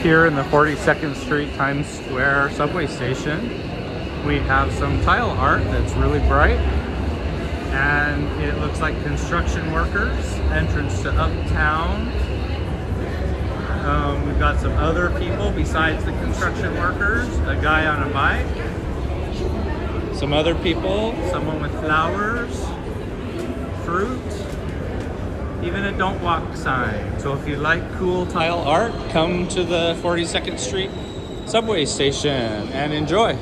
Here in the 42nd Street Times Square subway station, we have some tile art that's really bright, and it looks like construction workers. Entrance to Uptown. We've got some other people besides the construction workers. A guy on a bike. Some other people. Someone with flowers, fruit. Even a don't walk sign. So if you like cool tile art, come to the 42nd Street subway station and enjoy.